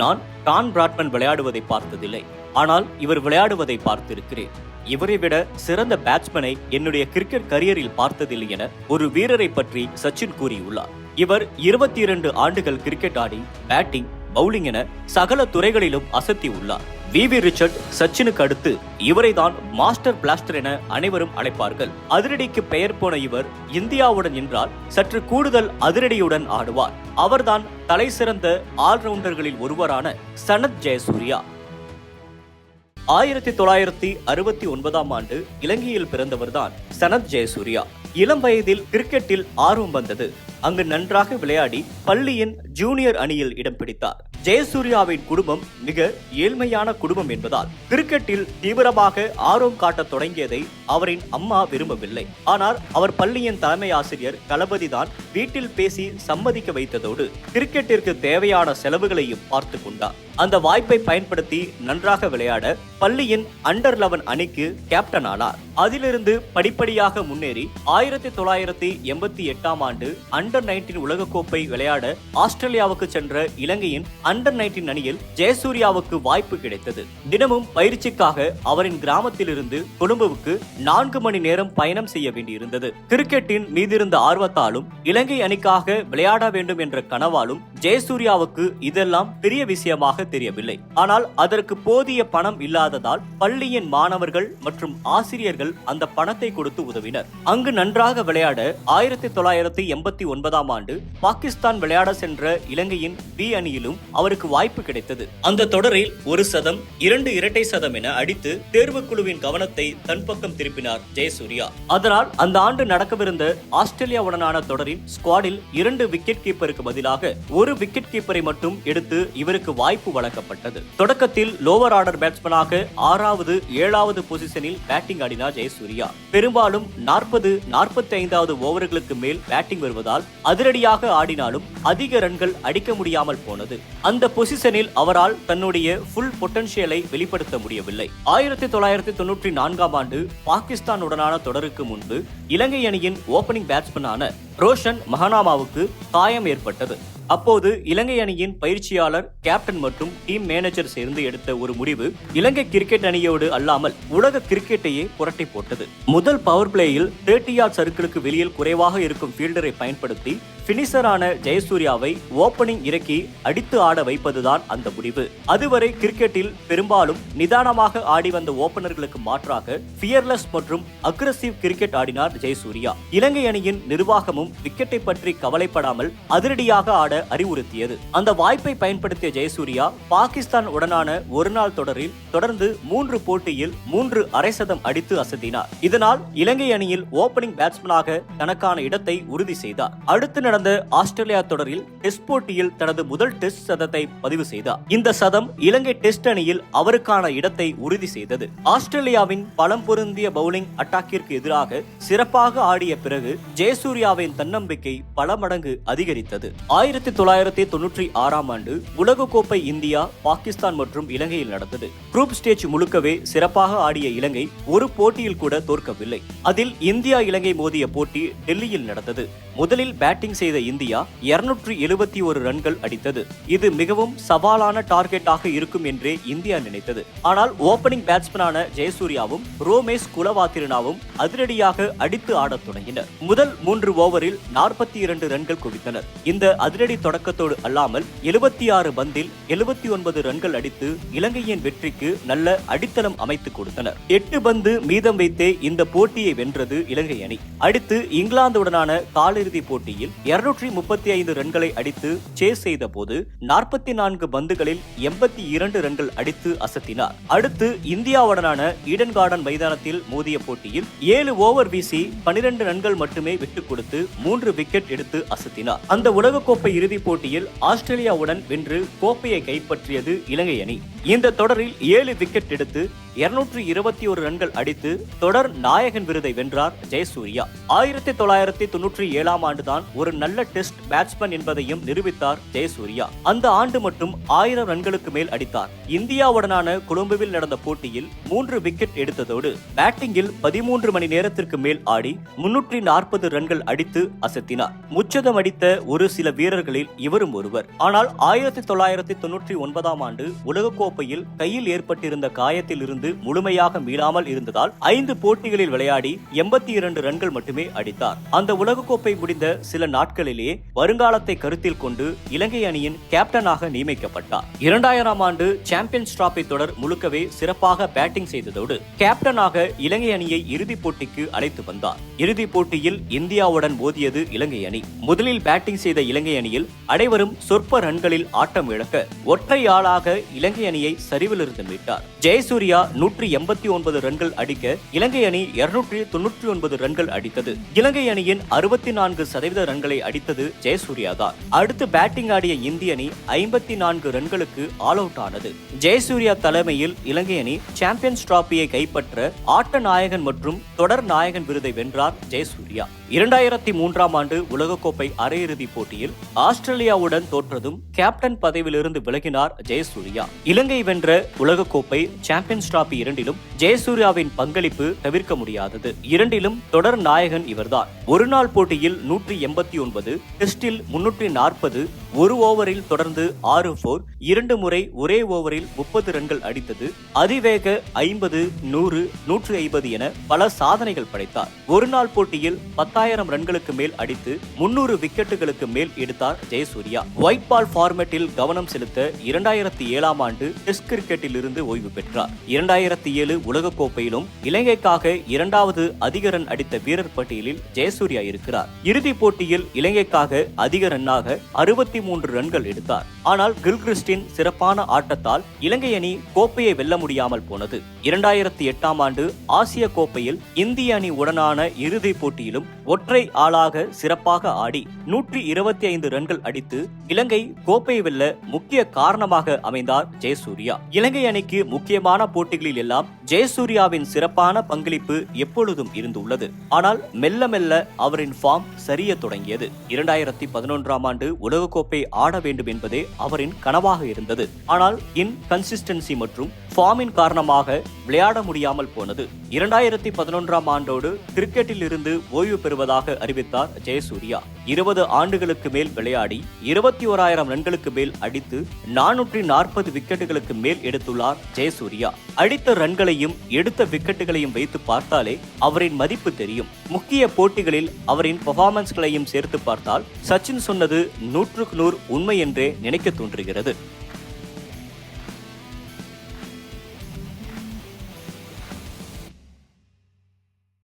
நான் Don Bradman விளையாடுவதை பார்த்ததில்லை, ஆனால் இவர் விளையாடுவதை பார்த்திருக்கிறேன். இவரை விட சிறந்த பேட்ஸ்மேனை என்னுடைய கிரிக்கெட் கரியரில் பார்த்ததில்லை என ஒரு வீரரை பற்றி சச்சின் கூறியுள்ளார். இவர் 22 ஆண்டுகள் கிரிக்கெட் ஆடி பேட்டிங், பவுலிங் என சகல துறைகளிலும் அசத்தி உள்ளார். வி ரிச்சர்ட் சச்சினுக்கு அடுத்து இவரை தான் மாஸ்டர் பிளாஸ்டர் என அனைவரும் அழைப்பார்கள். அதிரடிக்கு பெயர் போன இவர் இந்தியாவுடன் என்றால் சற்று கூடுதல் அதிரடியுடன் ஆடுவார். அவர்தான் தலை சிறந்த ஆல்ரவுண்டர்களில் ஒருவரான சனத் ஜெயசூர்யா. 1969 ஆண்டு இலங்கையில் பிறந்தவர்தான் சனத் ஜெயசூர்யா. இளம் வயதில் கிரிக்கெட்டில் ஆர்வம் வந்தது. அங்கு நன்றாக விளையாடி பள்ளியின் ஜூனியர் அணியில் இடம் பிடித்தார். ஜெயசூர்யாவின் குடும்பம் மிக ஏழ்மையான குடும்பம் என்பதால் கிரிக்கெட்டில் தீவிரமாக ஆர்வம் காட்ட தொடங்கியதை அவரின் அம்மா விரும்பவில்லை. ஆனால் அவர் பள்ளியின் தலைமை ஆசிரியர் களபதி தான் வீட்டில் பேசி சம்மதிக்க வைத்ததோடு கிரிக்கெட்டிற்கு தேவையான செலவுகளையும் பார்த்து கொண்டார். அந்த வாய்ப்பை பயன்படுத்தி நன்றாக விளையாட பள்ளியின் அண்டர் 11 அணிக்கு கேப்டன் ஆனார். அதிலிருந்து படிப்படியாக முன்னேறி 1988 ஆண்டு அண்டர் 19 உலகக்கோப்பை விளையாட ஆஸ்திரேலியாவுக்கு சென்ற இலங்கையின் அண்டர் 19 அணியில் ஜெயசூர்யாவுக்கு வாய்ப்பு கிடைத்தது. தினமும் பயிற்சிக்காக அவரின் கிராமத்திலிருந்து கொழும்புவுக்கு 4 மணி நேரம் பயணம் செய்ய வேண்டியிருந்தது. கிரிக்கெட்டின் மீதிருந்த ஆர்வத்தாலும் இலங்கை அணிக்காக விளையாட வேண்டும் என்ற கனவாலும் ஜெயசூர்யாவுக்கு இதெல்லாம் பெரிய விஷயமாக தெரியவில்லை. ஆனால் அதற்கு போதிய பணம் இல்லாததால் பள்ளியின் மாணவர்கள் மற்றும் ஆசிரியர்கள் அந்த பணத்தை கொடுத்து உதவினர். அங்கு நன்றாக விளையாட 1989 ஆண்டு பாகிஸ்தான் விளையாட சென்ற இலங்கையின் பி அணியிலும் அவருக்கு வாய்ப்பு கிடைத்தது. அந்த தொடரில் ஒரு சதம், 2 இரட்டை சதம் என அடித்து தேர்வுக்குழுவின் கவனத்தை தன் பக்கம் திருப்பினார் ஜெயசூர்யா. அதனால் அந்த ஆண்டு நடக்கவிருந்த ஆஸ்திரேலியாவுடனான தொடரின் ஸ்குவாடில் 2 விக்கெட் கீப்பருக்கு பதிலாக ஒரு விக்கெட் கீப்பரை மட்டும் எடுத்து இவருக்கு வாய்ப்பு வழங்கப்பட்டது. தொடக்கத்தில் லோவர் ஆர்டர் பேட்ஸ்மேனாக 6வது 7வது பொசிஷனில் பேட்டிங் ஆடினார் ஜெயசூர்யா. பெரும்பாலும் 40-45 ஓவர்களுக்கு மேல் பேட்டிங் வருவதால் அதிரடியாக ஆடினாலும் அதிக ரன்கள் அடிக்க முடியாமல் போனது. அந்த பொசிஷனில் அவரால் தன்னுடைய ஃபுல் பொட்டன்ஷியலை வெளிப்படுத்த முடியவில்லை. 1994 ஆண்டு பாகிஸ்தானுடனான தொடருக்கு முன்பு இலங்கை அணியின் ஓபனிங் பேட்ஸ்மேனான ரோஷன் மஹனாமாவுக்கு காயம் ஏற்பட்டது. அப்போது இலங்கை அணியின் பயிற்சியாளர், கேப்டன் மற்றும் டீம் மேனேஜர் சேர்ந்து எடுத்த ஒரு முடிவு இலங்கை கிரிக்கெட் அணியோடு அல்லாமல் உலக கிரிக்கெட்டையே புரட்டி போட்டது. முதல் பவர் பிளேயில் 30 யார்ட் சர்க்கிளுக்கு வெளியில் குறைவாக இருக்கும் ஃபீல்டரை பயன்படுத்தி பினிஷரான ஜெயசூர்யாவை ஓபனிங் இறக்கி அடித்து ஆட வைப்பதுதான் அந்த முடிவு. அதுவரை கிரிக்கெட்டில் பெரும்பாலும் நிதானமாக ஆடி வந்த ஓபனர்களுக்கு மாற்றாக ஃபியர்லெஸ் மற்றும் அக்ரெசிவ் கிரிக்கெட் ஆடினார் ஜெயசூர்யா. இலங்கை அணியின் நிர்வாகமும் விக்கெட்டை பற்றி கவலைப்படாமல் அதிரடியாக ஆட அறிவுறுத்தியது. அந்த வாய்ப்பை பயன்படுத்திய ஜெயசூர்யா பாகிஸ்தான் உடனான ஒருநாள் தொடரில் தொடர்ந்து 3 போட்டியில் 3 அரை சதம் அடித்து அசத்தினார். இதனால் இலங்கை அணியில் ஓபனிங் பேட்ஸ்மேனாக தனக்கான இடத்தை உறுதி செய்தார். அடுத்து நடந்த ஆஸ்திரேலியா தொடரில் டெஸ்ட் போட்டியில் தனது முதல் டெஸ்ட் சதத்தை பதிவு செய்தார். இந்த சதம் இலங்கை டெஸ்ட் அணியில் அவருக்கான இடத்தை உறுதி செய்தது. ஆஸ்திரேலியாவின் பலம் பொருந்திய பவுலிங் அட்டாக்கிற்கு எதிராக சிறப்பாக ஆடிய பிறகு ஜெயசூர்யாவின் தன்னம்பிக்கை பல மடங்கு அதிகரித்தது. 1996 ஆண்டு உலகக்கோப்பை இந்தியா, பாகிஸ்தான் மற்றும் இலங்கையில் நடந்தது. குரூப் ஸ்டேஜ் முழுக்கவே சிறப்பாக ஆடிய இலங்கை ஒரு போட்டியில் கூட தோற்கவில்லை. அதில் இந்தியா இலங்கை மோதிய போட்டி டெல்லியில் நடந்தது. முதலில் பேட்டிங் செய்த இந்தியா 271 ரன்கள் அடித்தது. இது மிகவும் சவாலான டார்கெட்டாக இருக்கும் என்றே இந்தியா நினைத்தது. ஆனால் ஓபனிங் பேட்ஸ்மேனான ஜெயசூர்யாவும் ரோமேஷ் குலவாத்திரனாவும் அதிரடியாக அடித்து ஆடத் தொடங்கினர். முதல் 3 ஓவரில் 42 ரன்கள் குவித்தனர். இந்த அதிரடி தொடக்கத்தோடு அல்லாமல் 76 பந்தில் 79 ரன்கள் அடித்து இலங்கையின் வெற்றிக்கு நல்ல அடித்தளம் அமைத்துக் கொடுத்தனர். 8 பந்து மீதம் வைத்தே இந்த போட்டியை வென்றது இலங்கை அணி. அடுத்து இங்கிலாந்துடனான காலிறுதி போட்டியில் 235 ரன்களை அடித்து சேஸ் செய்த போது 44 பந்துகளில் 82 ரன்கள் அடித்து அசத்தினார். அடுத்து இந்தியாவுடனான ஈடன் கார்டன் மைதானத்தில் மோதிய போட்டியில் 7 ஓவர் வீசி 12 ரன்கள் மட்டுமே விட்டுக் கொடுத்து 3 விக்கெட் எடுத்து அசத்தினார். அந்த உலகக்கோப்பை இறுதிப் போட்டியில் ஆஸ்திரேலியாவுடன் வென்று கோப்பையை கைப்பற்றியது இலங்கை அணி. இந்த தொடரில் 7 விக்கெட் எடுத்து 221 ரன்கள் அடித்து தொடர் நாயகன் விருதை வென்றார் ஜெயசூர்யா. 1997ஆம் ஆண்டுதான் ஒரு நல்ல டெஸ்ட் பேட்ஸ்மேன் என்பதையும் நிரூபித்தார் ஜெயசூர்யா. அந்த ஆண்டு மட்டும் 1000 ரன்களுக்கு மேல் அடித்தார். இந்தியாவுடனான கொழும்புவில் நடந்த போட்டியில் 3 விக்கெட் எடுத்ததோடு பேட்டிங்கில் 13 மணி நேரத்திற்கு மேல் ஆடி 340 ரன்கள் அடித்து அசத்தினார். முச்சதம் அடித்த ஒரு சில வீரர்களில் இவரும் ஒருவர். ஆனால் 1999ஆம் ஆண்டு உலகக்கோப்பையில் கையில் ஏற்பட்டிருந்த காயத்தில் இருந்து முழுமையாக மீளாமல் இருந்ததால் 5 போட்டிகளில் விளையாடி 82 ரன்கள் மட்டுமே அடித்தார். அந்த உலகக்கோப்பை முடிந்த சில நாட்களிலேயே வருங்காலத்தை கருத்தில் கொண்டு இலங்கை அணியின் கேப்டனாக நியமிக்கப்பட்டார். 2000ஆம் ஆண்டு சாம்பியன்ஸ் டிராபி தொடர் முழுக்கவே சிறப்பாக பேட்டிங் செய்ததோடு கேப்டனாக இலங்கை அணியை இறுதிப் போட்டிக்கு அழைத்து வந்தார். இறுதிப் போட்டியில் இந்தியாவுடன் மோதியது இலங்கை அணி. முதலில் பேட்டிங் செய்த இலங்கை அணியில் அனைவரும் சொற்ப ரன்களில் ஆட்டம் இழக்க ஒற்றை ஆளாக இலங்கை அணியை சரிவிலிருந்து மீட்டார். ஜெயசூர்யா 189 ரன்கள் அடிக்க இலங்கை அணி 299 ரன்கள் அடித்தது. இலங்கை அணியின் 64% ரன்களை அடித்தது ஜெயசூர்யா தான். அடுத்து பேட்டிங் ஆடிய இந்திய அணி 54 ரன்களுக்கு ஆல் அவுட் ஆனது. ஜெயசூர்யா தலைமையில் இலங்கை அணி சாம்பியன்ஸ் டிராபியை கைப்பற்ற ஆட்ட நாயகன் மற்றும் தொடர் நாயகன் விருதை வென்றார் ஜெயசூர்யா. 2003ஆம் ஆண்டு உலகக்கோப்பை அரையிறுதிப் போட்டியில் ஆஸ்திரேலியாவுடன் தோற்றதும் கேப்டன் பதவியிலிருந்து விலகினார் ஜெயசூர்யா. இலங்கை வென்ற உலகக்கோப்பை, சாம்பியன்ஸ் டிராபி இரண்டிலும் ஜெயசூர்யாவின் பங்களிப்பு தவிர்க்க முடியாதது. இரண்டிலும் தொடர் நாயகன் இவர்தான். ஒரு நாள் போட்டியில் 189, டெஸ்டில் 340, ஒரு ஓவரில் தொடர்ந்து 6 4, 2 முறை ஒரே ஓவரில் 30 ரன்கள் அடித்தது. அதிவேக 50, 100, 150 என பல சாதனைகள் படைத்தார். ஒரு நாள் போட்டியில் 10,000 ரன்களுக்கு மேல் அடித்து 300 விக்கெட்டுகளுக்கு மேல் எடுத்தார் ஜெயசூர்யா. ஒயிட் பால் ஃபார்மேட்டில் கவனம் செலுத்த 2007ஆம் ஆண்டு டெஸ்ட் கிரிக்கெட்டில் இருந்து ஓய்வு பெற்றார். 2007 உலகக்கோப்பையிலும் இலங்கைக்காக 2வது அதிக ரன் அடித்த வீரர் பட்டியலில் ஜெயசூர்யா இருக்கிறார். இறுதிப் போட்டியில் இலங்கைக்காக அதிக ரன்னாக 63 ரன்கள் எடுத்தார். ஆனால் கில்கிறிஸ்டின் சிறப்பான ஆட்டத்தால் இலங்கை அணி கோப்பையை வெல்ல முடியாமல் போனது. 2008ஆம் ஆண்டு ஆசிய கோப்பையில் இந்திய அணி உடனான இறுதிப் போட்டியிலும் ஒற்றை ஆளாக சிறப்பாக ஆடி 125 ரன்கள் அடித்து இலங்கை கோப்பை வெல்ல முக்கிய காரணமாக அமைந்தார் ஜெயசூர்யா. இலங்கை அணிக்கு முக்கியமான போட்டிகளில் எல்லாம் ஜெயசூர்யாவின் சிறப்பான பங்களிப்பு எப்பொழுதும் இருந்துள்ளது. ஆனால் மெல்ல மெல்ல அவரின் ஃபார்ம் சரிய தொடங்கியது. 2011ஆம் ஆண்டு உலகக்கோப்பை ஆட வேண்டும் என்பதே அவரின் கனவாக இருந்தது. ஆனால் இன்கன்சிஸ்டன்சி மற்றும் ஃபார்மின் காரணமாக விளையாட முடியாமல் போனது. 2011ஆம் ஆண்டோடு கிரிக்கெட்டில் இருந்து ஓய்வு பெறுவதாக அறிவித்தார் ஜெயசூர்யா. 20 ஆண்டுகளுக்கு மேல் விளையாடி 21,000 ரன்களுக்கு மேல் அடித்து 440 விக்கெட்டுகளுக்கு மேல் எடுத்துள்ளார் ஜெயசூர்யா. அடித்த ரன்களையும் எடுத்த விக்கெட்டுகளையும் வைத்து பார்த்தாலே அவரின் மதிப்பு தெரியும். முக்கிய போட்டிகளில் அவரின் பெர்ஃபார்மன்ஸ்களையும் சேர்த்து பார்த்தால் சச்சின் சொன்னது 100க்கு 100 உண்மை என்றே நினைக்க தோன்றுகிறது.